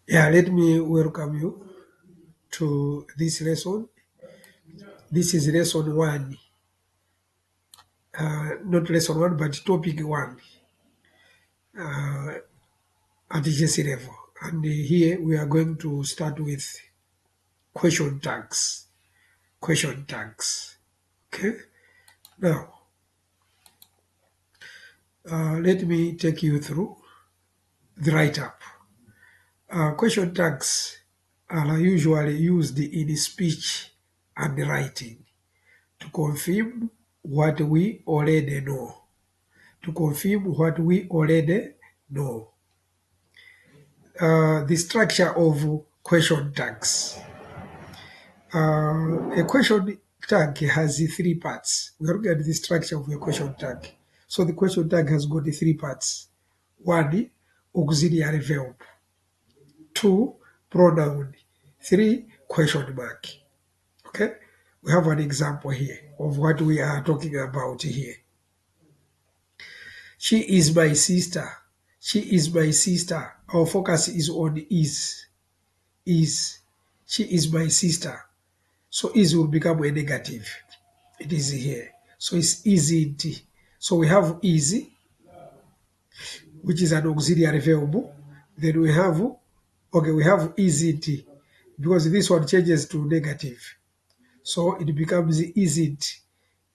Yeah, let me welcome you to this lesson. This is lesson one, not lesson one, but topic one at GC level. And here we are going to start with question tags. Question tags. Okay. Now, let me take you through the write up. Question tags are usually used in speech and writing to confirm what we already know. To confirm what we already know. The structure of question tags. A question tag has three parts. We are looking at the structure of a question tag. So the question tag has got three parts. One, auxiliary verb. Two, pronoun. Three, question mark. Okay? We have an example here of what we are talking about here. She is my sister. She is my sister. Our focus is on is. Is. She is my sister. So is will become a negative. It is here. So it's isn't. So we have is, which is an auxiliary verb. Then we have isn't, because this one changes to negative. So it becomes isn't.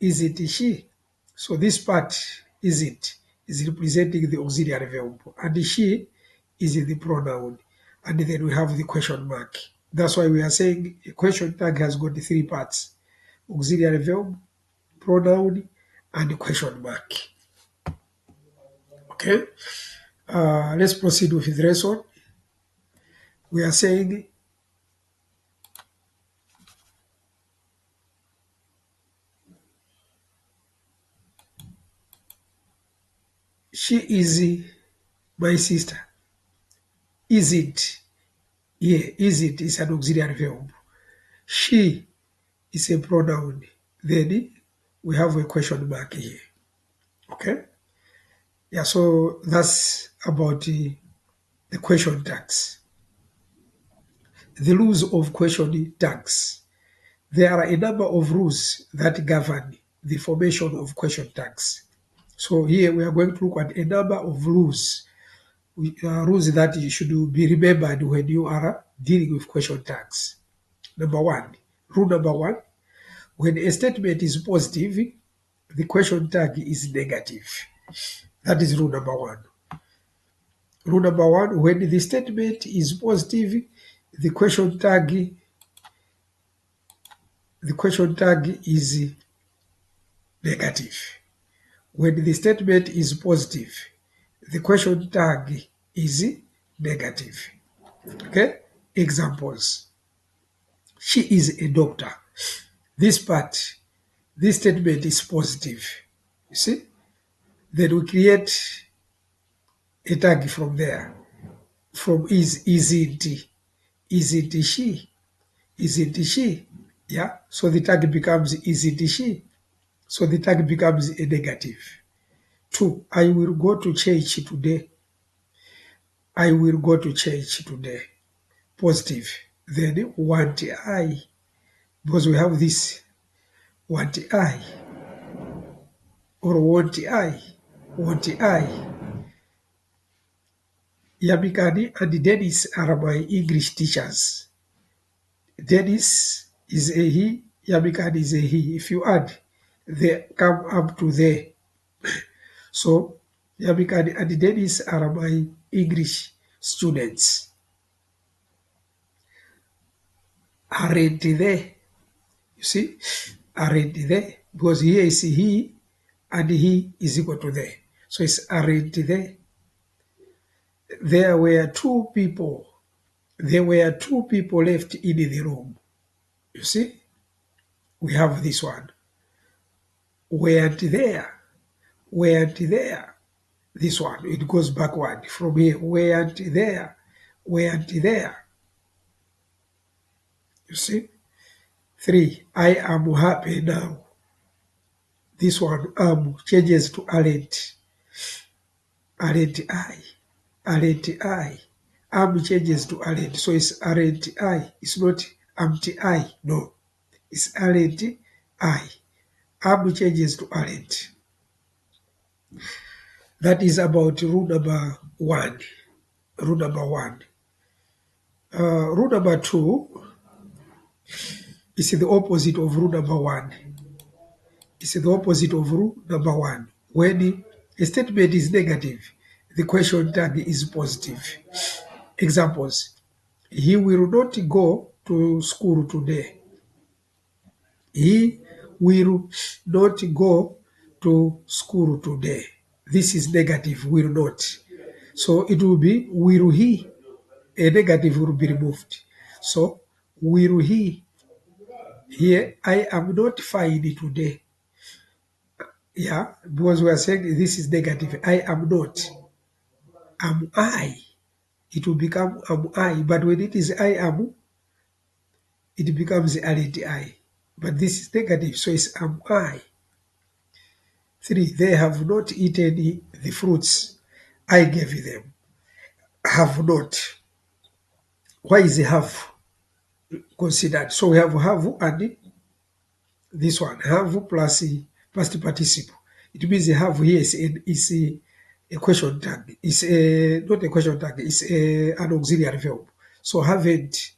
Isn't she? So this part isn't is representing the auxiliary verb, and she is the pronoun. And then we have the question mark. That's why we are saying a question tag has got the three parts: auxiliary verb, pronoun, and question mark. Okay, let's proceed with the lesson. We are saying she is my sister. Isn't, yeah, isn't is an auxiliary verb. She is a pronoun. Then we have a question mark here. Okay, yeah. So that's about the question tags. The rules of question tags. There are a number of rules that govern the formation of question tags. So here we are going to look at a number of rules, rules that you should be remembered when you are dealing with question tags. Number one, rule number one, when a statement is positive, the question tag is negative. That is rule number one. Rule number one, when the statement is positive, the question tag is negative. When the statement is positive, the question tag is negative. Okay? Examples. She is a doctor. This part, this statement is positive. You see? Then we create a tag from there. From isn't. Isn't she? Isn't she? Yeah. So the tag becomes isn't she? So the tag becomes a negative. Two, I will go to church today. I will go to church today. Positive. Then want I, because we have this want I or want I, want I. Yamikani and Dennis are my English teachers. Dennis is a he, Yamikani is a he. If you add, they come up to they. So Yamikani and Dennis are my English students. Aren't they? You see, aren't they? Because here is he and he is equal to they. So it's aren't they? There were two people. There were two people left in the room. You see, we have this one. Weren't there? Weren't there? This one, it goes backward from here. Weren't there? Weren't there? You see? Three, I am happy now. This one, changes to aren't. aren't I, aren't I. Am changes to aren't, so it's aren't I. It's not aren't I, no. It's aren't I. Am changes to aren't. That is about rule number one. Rule number one. Rule number two is the opposite of rule number one. It's the opposite of rule number one. When a statement is negative, the question tag is positive. Examples: he will not go to school today. He will not go to school today. This is negative, will not. So it will be will he. A negative will be removed. So will he. Here, I am not fine today. Yeah, because we are saying this is negative. I am not. Am I? It will become am I. But when it is I am, it becomes aren't I. But this is negative, so it's am I. 3. They have not eaten the fruits I gave them. Have not. Why is the have considered? So we have and this one. Have plus past participle. It means the have here is a question tag. It's not a question tag. It's an auxiliary verb. So haven't.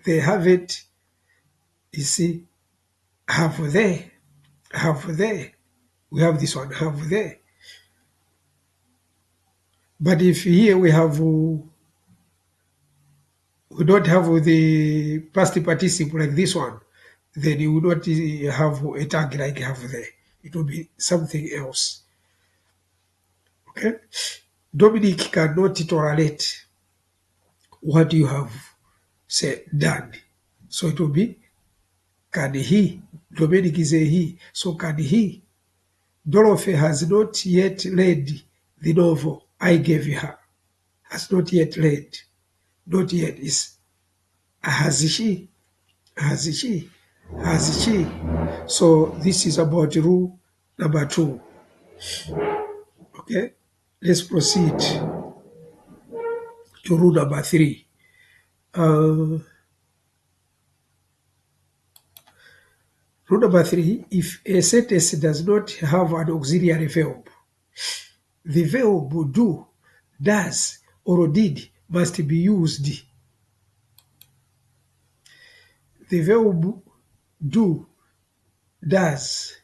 They haven't. You see, have they. Have they. We have this one. Have they. But if here we don't have the past participle like this one, then you would not have a tag like have there. It will be something else. Okay? Dominic cannot tolerate what you have said done. So it will be can he. Dominic is a he. So can he. Dorothy has not yet read the novel I gave her. Has not yet read. Not yet is has she. Has she. Has she. So this is about rule number 2. Okay, let's proceed to rule number 3. Rule number 3, if a sentence does not have an auxiliary verb, the verb do, does, or did must be used. The verb do, does,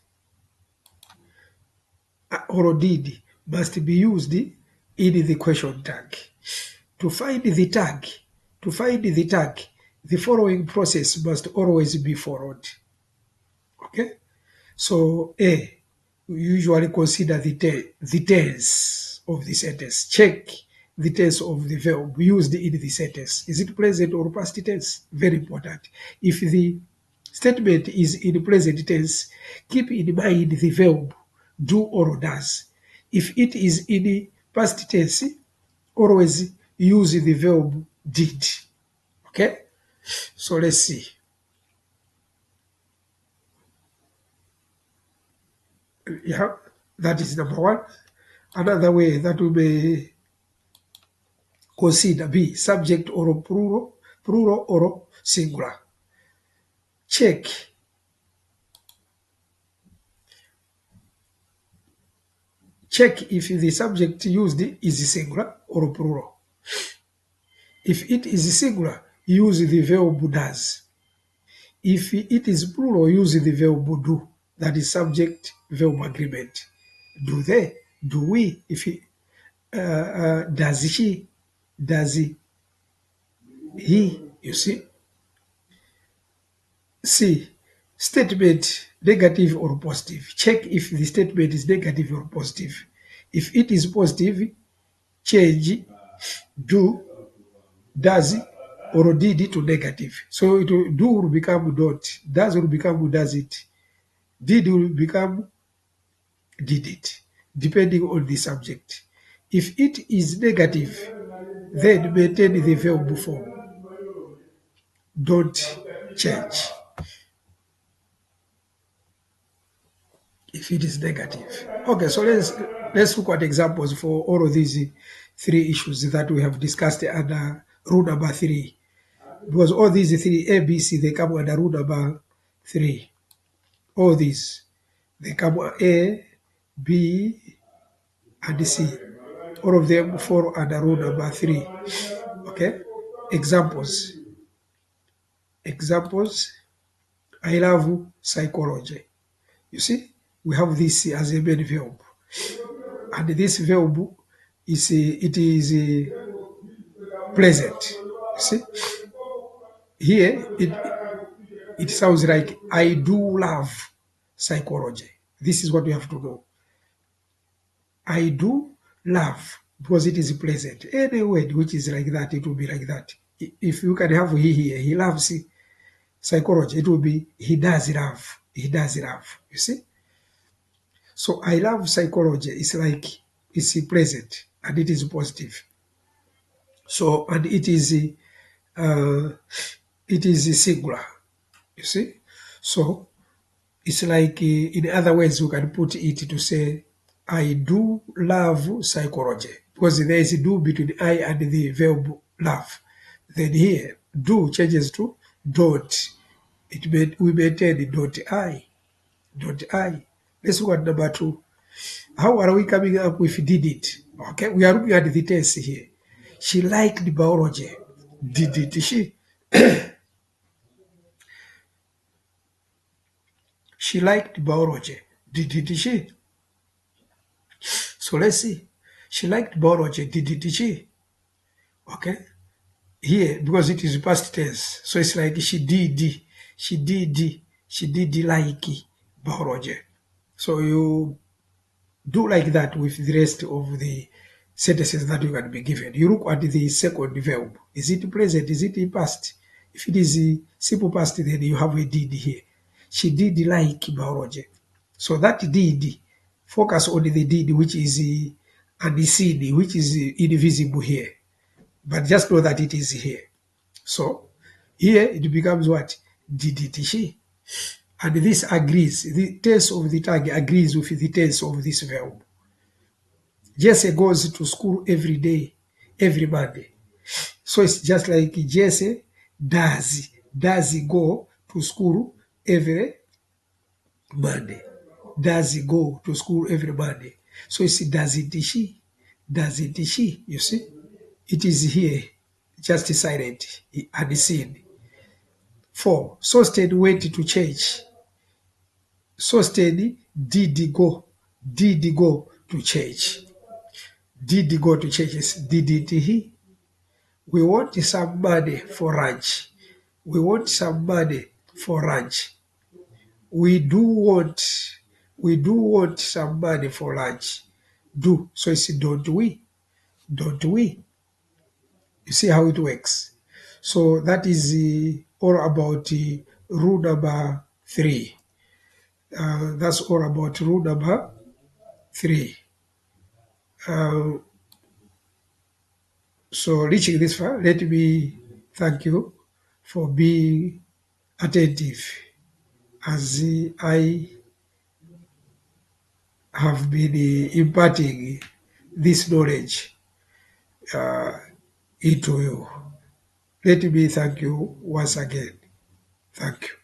or did must be used in the question tag. To find the tag, the following process must always be followed. Okay? So A, we usually consider the tense of the sentence. Check the tense of the verb used in the sentence. Is it present or past tense? Very important. If the statement is in present tense, keep in mind the verb do or does. If it is in past tense, always use the verb did. Okay? So let's see. Yeah, that is number 1. Another way that we may consider B, subject or plural or singular. Check. Check if the subject used is singular or plural. If it is singular, use the verb does. If it is plural, use the verb do. That is subject verb agreement. Do they? Do we? If does she? Does he? You see? C. Statement negative or positive. Check if the statement is negative or positive. If it is positive, change do, does, or did it to negative. So it will, do will become don't, does will become does it, did will become did it, depending on the subject. If it is negative, then maintain the verb form. Don't change. If it is negative. Okay, so Let's look at examples for all of these three issues that we have discussed under rule number 3. Because all these three, A, B, C, they come under rule number 3. All these, they come A, B, and C. All of them fall under rule number 3. Okay? Examples. Examples. I love psychology. You see, we have this as a main verb. And this verb is it is present. You see, here it sounds like I do love psychology. This is what we have to know. I do love because it is present. Any word which is like that, it will be like that. If you can have he here, he loves psychology, it will be he does love. He does love. You see? So I love psychology. It's like it's present and it is positive. So and uh, it is singular. You see? So it's like in other words you can put it to say I do love psychology because there is do between I and the verb love. Then here do changes to don't. We maintain the don't I. Don't I. Let's look at number 2. How are we coming up with did it? Okay, we are looking at the tense here. She liked biology. Did she? She liked biology. Did she? So let's see. She liked biology. Did she? Okay. Here, because it is past tense. So it's like she did. She did. She did like biology. So you do like that with the rest of the sentences that you can be given. You look at the second verb. Is it present? Is it in past? If it is simple past, then you have a did here. She did like biology. So that did, focus on the did, which is unseen, which is invisible here. But just know that it is here. So here it becomes what? Did it she? And this agrees. The tense of the tag agrees with the tense of this verb. Jesse goes to school every day, every Monday. So it's just like Jesse does he go to school every Monday. Does he go to school every Monday? So it's does it she? Does it she? You see? It is here, just silent and seen. 4. Sosted went to church. Sosted did go to church. Did he go to churches? Didn't he? We want some money for lunch. We want some money for lunch. We do want some money for lunch. Do. So it's don't we? Don't we? You see how it works. So that is all about rule number 3. That's all about rule number 3. Uh, so reaching this far, let me thank you for being attentive as I have been imparting this knowledge into you. Let me thank you once again. Thank you.